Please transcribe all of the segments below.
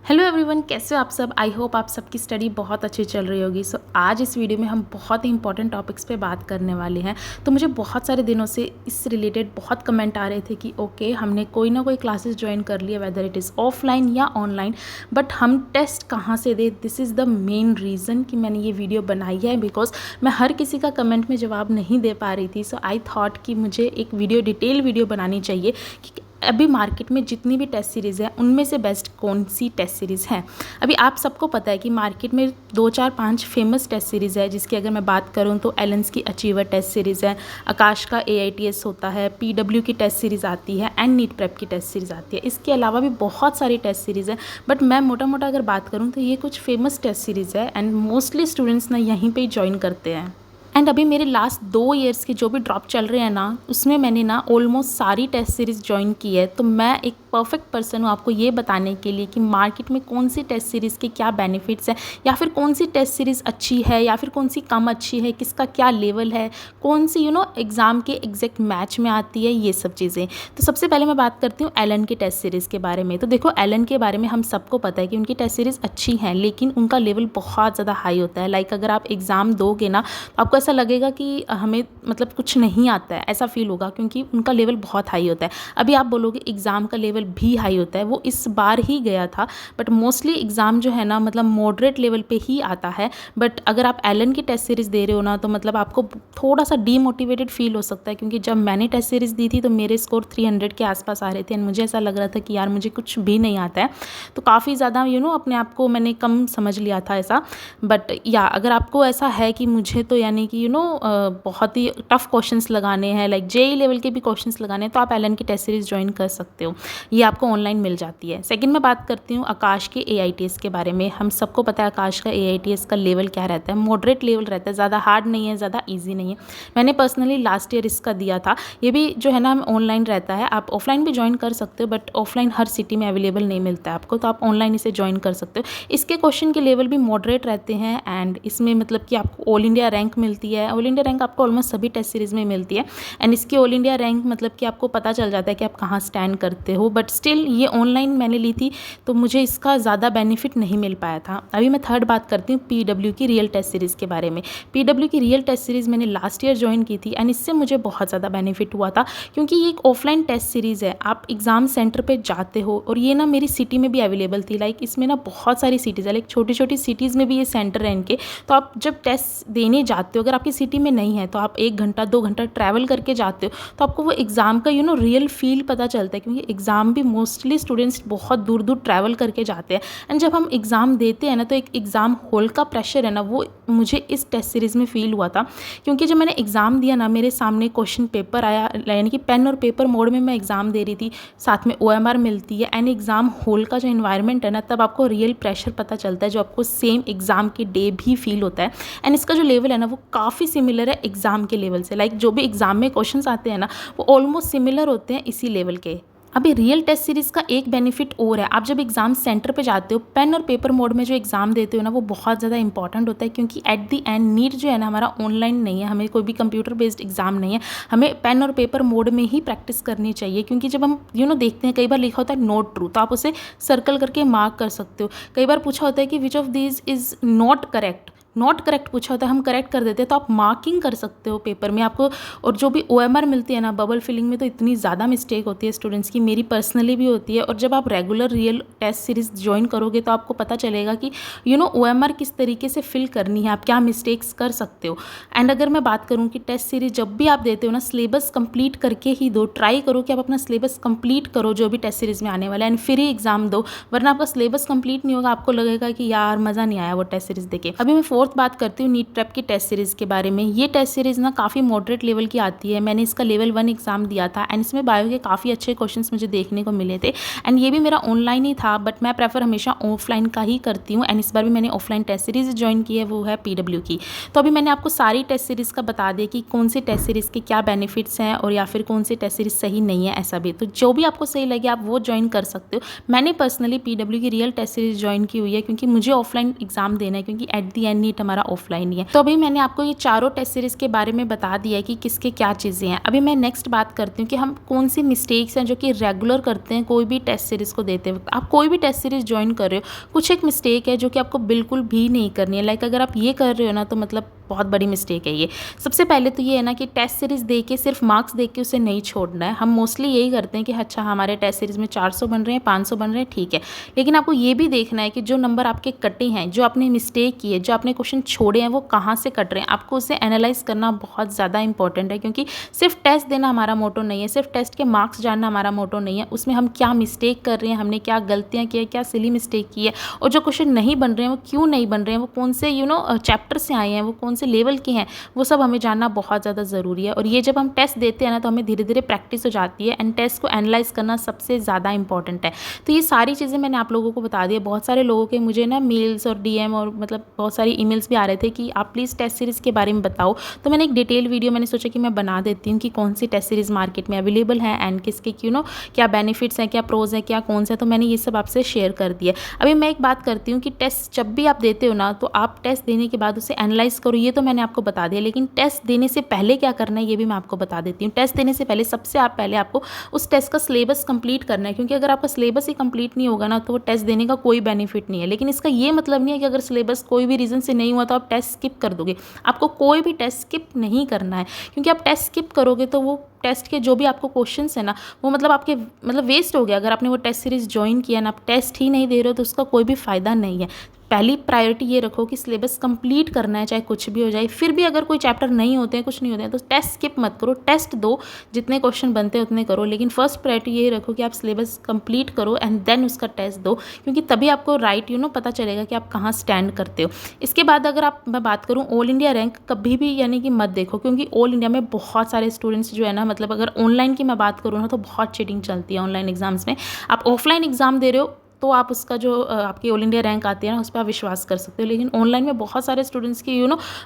Hello everyone, कैसे हो आप सब। आई होप आप सबकी स्टडी बहुत अच्छी चल रही होगी। आज इस वीडियो में हम बहुत ही इंपॉर्टेंट टॉपिक्स पे बात करने वाले हैं। तो मुझे बहुत सारे दिनों से इस रिलेटेड बहुत कमेंट आ रहे थे कि ओके, हमने कोई ना कोई क्लासेस ज्वाइन कर लिया, वेदर इट इज़ ऑफलाइन या ऑनलाइन, बट हम टेस्ट कहाँ से दे। This is the main reason कि मैंने ये वीडियो बनाई है, बिकॉज मैं हर किसी का कमेंट में जवाब नहीं दे पा रही थी। सो आई थॉट कि मुझे एक डिटेल वीडियो बनानी चाहिए कि अभी मार्केट में जितनी भी टेस्ट सीरीज़ है उनमें से बेस्ट कौन सी टेस्ट सीरीज़ है। अभी आप सबको पता है कि मार्केट में 2 4 5 फेमस टेस्ट सीरीज़ है, जिसकी अगर मैं बात करूं तो एलेंस की अचीवर टेस्ट सीरीज़ है, आकाश का AITS होता है, PW की टेस्ट सीरीज़ आती है एंड नीट प्रेप की टेस्ट सीरीज़ आती है। इसके अलावा भी बहुत सारी टेस्ट सीरीज़ है, बट मैं मोटा मोटा अगर बात करूँ तो ये कुछ फेमस टेस्ट सीरीज़ है एंड मोस्टली स्टूडेंट्स ना यहीं पर ही ज्वाइन करते हैं। एंड अभी मेरे लास्ट 2 ईयर्स के जो भी ड्रॉप चल रहे हैं ना, उसमें मैंने ना ऑलमोस्ट सारी टेस्ट सीरीज़ ज्वाइन की है। तो मैं एक परफेक्ट पर्सन हूँ आपको ये बताने के लिए कि मार्केट में कौन सी टेस्ट सीरीज़ के क्या बेनिफिट्स हैं, या फिर कौन सी टेस्ट सीरीज़ अच्छी है या फिर कौन सी कम अच्छी है, किसका क्या लेवल है, कौन सी एग्ज़ाम के एग्जैक्ट मैच में आती है, ये सब चीज़ें। तो सबसे पहले मैं बात करती हूँ एलन की टेस्ट सीरीज़ के बारे में। तो देखो, एलन के बारे में हम सबको पता है कि उनकी टेस्ट सीरीज़ अच्छी हैं, लेकिन उनका लेवल बहुत ज़्यादा हाई होता है। लाइक अगर आप एग्ज़ाम दोगे ना तो आपको ऐसा लगेगा कि हमें मतलब कुछ नहीं आता है, ऐसा फील होगा, क्योंकि उनका लेवल बहुत हाई होता है। अभी आप बोलोगे एग्ज़ाम का लेवल भी हाई होता है, वो इस बार ही गया था, बट मोस्टली एग्ज़ाम जो है ना मतलब मॉडरेट लेवल पे ही आता है। बट अगर आप एलन की टेस्ट सीरीज़ दे रहे हो ना तो मतलब आपको थोड़ा सा डीमोटिवेटेड फील हो सकता है, क्योंकि जब मैंने टेस्ट सीरीज़ दी थी तो मेरे स्कोर 300 के आसपास आ रहे थे एंड मुझे ऐसा लग रहा था कि यार मुझे कुछ भी नहीं आता है। तो काफ़ी ज़्यादा अपने आप को मैंने कम समझ लिया था ऐसा। बट या अगर आपको ऐसा है कि मुझे तो यानी कि बहुत ही टफ क्वेश्चंस लगाने हैं, लाइक JEE लेवल के भी क्वेश्चंस लगाने हैं, तो आप एलन की टेस्ट सीरीज़ ज्वाइन कर सकते हो। ये आपको ऑनलाइन मिल जाती है। सेकंड मैं बात करती हूँ आकाश के AITS के बारे में। हम सबको पता है आकाश का AITS का लेवल क्या रहता है, मॉडरेट लेवल रहता है, ज़्यादा हार्ड नहीं है, ज़्यादा ईजी नहीं है। मैंने पर्सनली लास्ट ईयर इसका दिया था। ये भी जो है ना ऑनलाइन रहता है, आप ऑफलाइन भी ज्वाइन कर सकते हो, बट ऑफलाइन हर सिटी में अवेलेबल नहीं मिलता है आपको, तो आप ऑनलाइन इसे ज्वाइन कर सकते हो। इसके क्वेश्चन के लेवल भी मॉडरेट रहते हैं एंड इसमें मतलब कि आपको ऑल इंडिया रैंक मिलती है। ऑल इंडिया रैंक आपको ऑलमोस्ट सभी टेस्ट सीरीज़ में मिलती है एंड इसकी ऑल इंडिया रैंक मतलब कि आपको पता चल जाता है कि आप कहाँ स्टैंड करते हो। बट स्टिल ये ऑनलाइन मैंने ली थी तो मुझे इसका ज़्यादा बेनिफिट नहीं मिल पाया था। अभी मैं थर्ड बात करती हूँ PW की रियल टेस्ट सीरीज़ के बारे में। PW की रियल टेस्ट सीरीज़ मैंने लास्ट ईयर ज्वाइन की थी एंड इससे मुझे बहुत ज़्यादा बेनिफिट हुआ था, क्योंकि ये एक ऑफलाइन टेस्ट सीरीज़ है। आप एग्ज़ाम सेंटर पर जाते हो और ये ना मेरी सिटी में भी अवेलेबल थी। लाइक इसमें ना बहुत सारी सिटीज़ है, लाइक छोटी छोटी सिटीज़ में भी ये सेंटर है इनके। तो आप जब टेस्ट देने जाते हो, अगर आपकी सिटी में नहीं है तो आप 1 घंटा 2 घंटा ट्रैवल करके जाते हो, तो आपको वो एग्ज़ाम का रियल फील पता चलता है, क्योंकि एग्ज़ाम भी मोस्टली स्टूडेंट्स बहुत दूर दूर ट्रैवल करके जाते हैं। एंड जब हम एग्ज़ाम देते हैं ना तो एक एग्ज़ाम हॉल का प्रेशर है ना, वो मुझे इस टेस्ट सीरीज़ में फ़ील हुआ था। क्योंकि जब मैंने एग्ज़ाम दिया ना, मेरे सामने क्वेश्चन पेपर आया, यानी कि पेन और पेपर मोड में मैं एग्ज़ाम दे रही थी, साथ में OMR मिलती है एंड एग्ज़ाम हॉल का जो इन्वायरमेंट है ना, तब आपको रियल प्रेशर पता चलता है, जो आपको सेम एग्ज़ाम के डे भी फील होता है। एंड इसका जो लेवल है ना वो काफ़ी सिमिलर है एग्ज़ाम के लेवल से। लाइक जो भी एग्ज़ाम में क्वेश्चंस आते हैं ना वो ऑलमोस्ट सिमिलर होते हैं इसी लेवल के। अभी रियल टेस्ट सीरीज़ का एक बेनिफिट और है, आप जब एग्ज़ाम सेंटर पे जाते हो, पेन और पेपर मोड में जो एग्ज़ाम देते हो ना वो बहुत ज़्यादा इंपॉर्टेंट होता है, क्योंकि एट द एंड नीट जो है ना हमारा ऑनलाइन नहीं है, हमें कोई भी कंप्यूटर बेस्ड एग्ज़ाम नहीं है, हमें पेन और पेपर मोड में ही प्रैक्टिस करनी चाहिए। क्योंकि जब हम देखते हैं, कई बार लिखा होता है नॉट ट्रू, तो आप उसे सर्कल करके मार्क कर सकते हो। कई बार पूछा होता है कि which of these is not correct, not correct पूछा होता है, हम करेक्ट कर देते हैं, तो आप मार्किंग कर सकते हो पेपर में आपको। और जो भी OMR मिलती है ना बबल फिलिंग में, तो इतनी ज़्यादा मिस्टेक होती है स्टूडेंट्स की, मेरी पर्सनली भी होती है। और जब आप regular real test series join करोगे तो आपको पता चलेगा कि OMR किस तरीके से फिल करनी है, आप क्या मिस्टेक्स कर सकते हो। एंड अगर मैं बात करूँ कि टेस्ट सीरीज़ जब भी आप देते हो ना, सिलेबस कंप्लीट करके ही दो, ट्राई करो कि आप अपना सिलेबस कंप्लीट करो जो भी टेस्ट सीरीज़ में आने वाला है, एंड फिर ही एग्ज़ाम दो। वरना आपका सिलेबस कंप्लीट नहीं होगा, आपको लगेगा कि यार मज़ा नहीं आया वो टेस्ट सीरीज़ देके। अभी मैं फोर्थ बात करती हूँ नीट प्रेप की टेस्ट सीरीज़ के बारे में। ये टेस्ट सीरीज़ ना काफ़ी मॉडरेट लेवल की आती है। मैंने इसका लेवल 1 एग्ज़ाम दिया था एंड इसमें बायो के काफ़ी अच्छे क्वेश्चंस मुझे देखने को मिले थे एंड ये भी मेरा ऑनलाइन ही था, बट मैं प्रेफर हमेशा ऑफलाइन का ही करती हूँ। एंड इस बार भी मैंने ऑफलाइन टेस्ट सीरीज़ ज्वाइन की है, वो है PW की। तो अभी मैंने आपको सारी टेस्ट सीरीज़ का बता दिया कि कौन सी टेस्ट सीरीज़ के क्या बेनिफिट्स हैं और या फिर कौन सी टेस्ट सीरीज़ सही नहीं है, ऐसा भी। तो जो भी आपको सही लगे आप वो ज्वाइन कर सकते हो। मैंने पर्सनली PW की रियल टेस्ट सीरीज़ ज्वाइन की हुई है, क्योंकि मुझे ऑफलाइन एग्ज़ाम देना है, क्योंकि एट दी एंड नीट हमारा ऑफलाइन ही है। तो अभी मैंने आपको ये चारों टेस्ट सीरीज़ के बारे में बता दिया है कि किसके क्या चीज़ें हैं। अभी मैं नेक्स्ट बात करती हूँ कि हम कौन सी मिस्टेक्स हैं जो कि रेगुलर करते हैं कोई भी टेस्ट सीरीज़ को देते वक्त। आप कोई भी टेस्ट सीरीज़ ज्वाइन कर रहे हो, कुछ एक मिस्टेक है जो कि आपको बिल्कुल भी नहीं करनी है। लाइक अगर आप ये कर रहे हो ना तो मतलब बहुत बड़ी मिस्टेक है ये। सबसे पहले तो ये है ना कि टेस्ट सीरीज़ दे के सिर्फ मार्क्स दे के उसे नहीं छोड़ना है। हम मोस्टली यही करते हैं कि अच्छा हमारे टेस्ट सीरीज़ में 400 बन रहे हैं, 500 बन रहे हैं, ठीक है। लेकिन आपको ये भी देखना है कि जो नंबर आपके कटे हैं, जो आपने मिस्टेक की है, जो आपने क्वेश्चन छोड़े हैं, वो कहाँ से कट रहे हैं, आपको उसे एनालाइज करना बहुत ज़्यादा इंपॉर्टेंट है। क्योंकि सिर्फ टेस्ट देना हमारा मोटो नहीं है, सिर्फ टेस्ट के मार्क्स जानना हमारा मोटो नहीं है। उसमें हम क्या मिस्टेक कर रहे हैं, हमने क्या गलतियाँ की है, क्या सिली मिस्टेक की है, और जो क्वेश्चन नहीं बन रहे हैं वो क्यों नहीं बन रहे हैं, वो कौन से चैप्टर से आए हैं, वो कौन से लेवल के हैं, वो सब हमें जानना बहुत ज़्यादा ज़रूरी है। और ये जब हम टेस्ट देते हैं ना तो हमें धीरे धीरे प्रैक्टिस हो जाती है एंड टेस्ट को एनालाइज करना सबसे ज़्यादा इंपॉर्टेंट है। तो ये सारी चीज़ें मैंने आप लोगों को बता दी है। बहुत सारे लोगों के मुझे ना मेल्स और डीएम और मतलब बहुत सारी ईमेल्स भी आ रहे थे कि आप प्लीज़ टेस्ट सीरीज़ के बारे में बताओ। तो मैंने एक डिटेल वीडियो मैंने सोचा कि मैं बना देती हूँ कि कौन सी टेस्ट सीरीज़ मार्केट में अवेलेबल है एंड किसके क्या बेनिफिट्स हैं, क्या प्रोज हैं, क्या कौन से। तो मैंने ये सब आपसे शेयर कर दिया। अभी मैं एक बात करती हूँ कि टेस्ट जब भी आप देते हो ना तो आप टेस्ट देने के बाद उसे एनालाइज करो, ये तो मैंने आपको बता दिया। लेकिन टेस्ट देने से पहले क्या करना है ये भी मैं आपको बता देती हूँ। टेस्ट देने से पहले सबसे पहले आपको उस टेस्ट का सिलेबस कंप्लीट करना है। क्योंकि अगर आपका सिलेबस ही कंप्लीट नहीं होगा ना तो वो टेस्ट देने का कोई बेनिफिट नहीं है। लेकिन इसका ये मतलब नहीं है कि अगर सिलेबस कोई भी रीज़न से नहीं हुआ तो आप टेस्ट स्किप कर दोगे। आपको कोई भी टेस्ट स्किप नहीं करना है। क्योंकि आप टेस्ट स्किप करोगे तो वो टेस्ट के जो भी आपको क्वेश्चंस है ना वो मतलब आपके वेस्ट हो गया। अगर आपने वो टेस्ट सीरीज़ ज्वाइन किया ना, आप टेस्ट ही नहीं दे रहे हो तो उसका कोई भी फ़ायदा नहीं है। पहली प्रायोरिटी ये रखो कि सिलेबस कंप्लीट करना है, चाहे कुछ भी हो जाए। फिर भी अगर कोई चैप्टर नहीं होते हैं, कुछ नहीं होते हैं, तो टेस्ट स्किप मत करो। टेस्ट दो, जितने क्वेश्चन बनते हैं उतने करो। लेकिन फर्स्ट प्रायोरिटी ये रखो कि आप सिलेबस कंप्लीट करो एंड देन उसका टेस्ट दो। क्योंकि तभी आपको राइट पता चलेगा कि आप कहाँ स्टैंड करते हो। इसके बाद अगर मैं बात करूँ ऑल इंडिया रैंक, कभी भी यानी कि मत देखो। क्योंकि ऑल इंडिया में बहुत सारे स्टूडेंट्स जो है ना, मतलब अगर ऑनलाइन की मैं बात करूँ ना तो बहुत चीटिंग चलती है ऑनलाइन एग्जाम्स में। आप ऑफलाइन एग्जाम दे रहे हो तो आप उसका जो आपकी ऑल इंडिया रैंक आती है ना उस पर आप विश्वास कर सकते हो। लेकिन ऑनलाइन में बहुत सारे स्टूडेंट्स की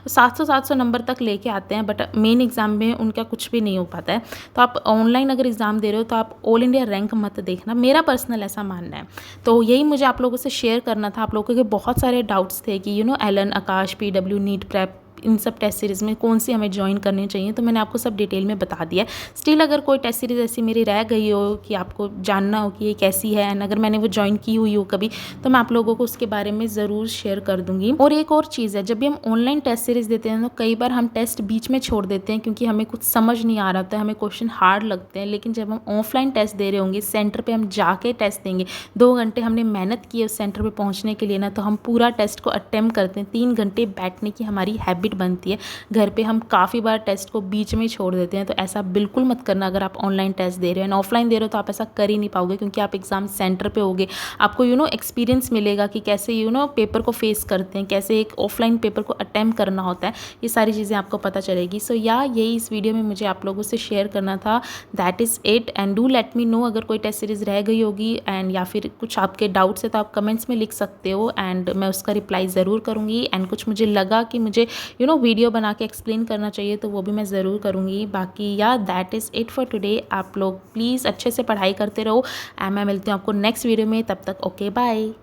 700 नंबर तक लेके आते हैं, बट मेन एग्जाम में उनका कुछ भी नहीं हो पाता है। तो आप ऑनलाइन अगर एग्ज़ाम दे रहे हो तो आप ऑल इंडिया रैंक मत देखना, मेरा पर्सनल ऐसा मानना है। तो यही मुझे आप लोगों से शेयर करना था। आप लोगों के बहुत सारे डाउट्स थे कि एलन, आकाश, PW, नीट प्रेप, इन सब टेस्ट सीरीज़ में कौन सी हमें ज्वाइन करनी चाहिए। तो मैंने आपको सब डिटेल में बता दिया। स्टिल अगर कोई टेस्ट सीरीज़ ऐसी मेरी रह गई हो कि आपको जानना हो कि ये कैसी है एंड अगर मैंने वो ज्वाइन की हुई हो कभी, तो मैं आप लोगों को उसके बारे में ज़रूर शेयर कर दूँगी। और एक और चीज़ है, जब भी हम ऑनलाइन टेस्ट सीरीज़ देते हैं तो कई बार हम टेस्ट बीच में छोड़ देते हैं क्योंकि हमें कुछ समझ नहीं आ रहा होता है, हमें क्वेश्चन हार्ड लगते हैं। लेकिन जब हम ऑफलाइन टेस्ट दे रहे होंगे, सेंटर पर हम जाके टेस्ट देंगे, 2 घंटे हमने मेहनत की है उस सेंटर पर पहुँचने के लिए ना, तो हम पूरा टेस्ट को अटेम्प्ट करते हैं। 3 घंटे बैठने की हमारी हैबिट बनती है। घर पे हम काफ़ी बार टेस्ट को बीच में ही छोड़ देते हैं। तो ऐसा बिल्कुल मत करना अगर आप ऑनलाइन टेस्ट दे रहे हो। एंड ऑफलाइन दे रहे हो तो आप ऐसा कर ही नहीं पाओगे क्योंकि आप एग्ज़ाम सेंटर पे होगे। आपको एक्सपीरियंस मिलेगा कि कैसे पेपर को फेस करते हैं, कैसे एक ऑफलाइन पेपर को अटेम्प्ट करना होता है। ये सारी चीज़ें आपको पता चलेगी। सो यही इस वीडियो में मुझे आप लोगों से शेयर करना था। That is it. And do let me know अगर कोई टेस्ट सीरीज़ रह गई होगी एंड या फिर कुछ आपके डाउट्स है तो आप कमेंट्स में लिख सकते हो एंड मैं उसका रिप्लाई ज़रूर करूँगी। एंड कुछ मुझे लगा कि मुझे वीडियो बना के एक्सप्लेन करना चाहिए तो वो भी मैं ज़रूर करूँगी। बाकी that is it for today. आप लोग प्लीज़ अच्छे से पढ़ाई करते रहो एंड मैं मिलती हूँ आपको नेक्स्ट वीडियो में। तब तक ओके बाय।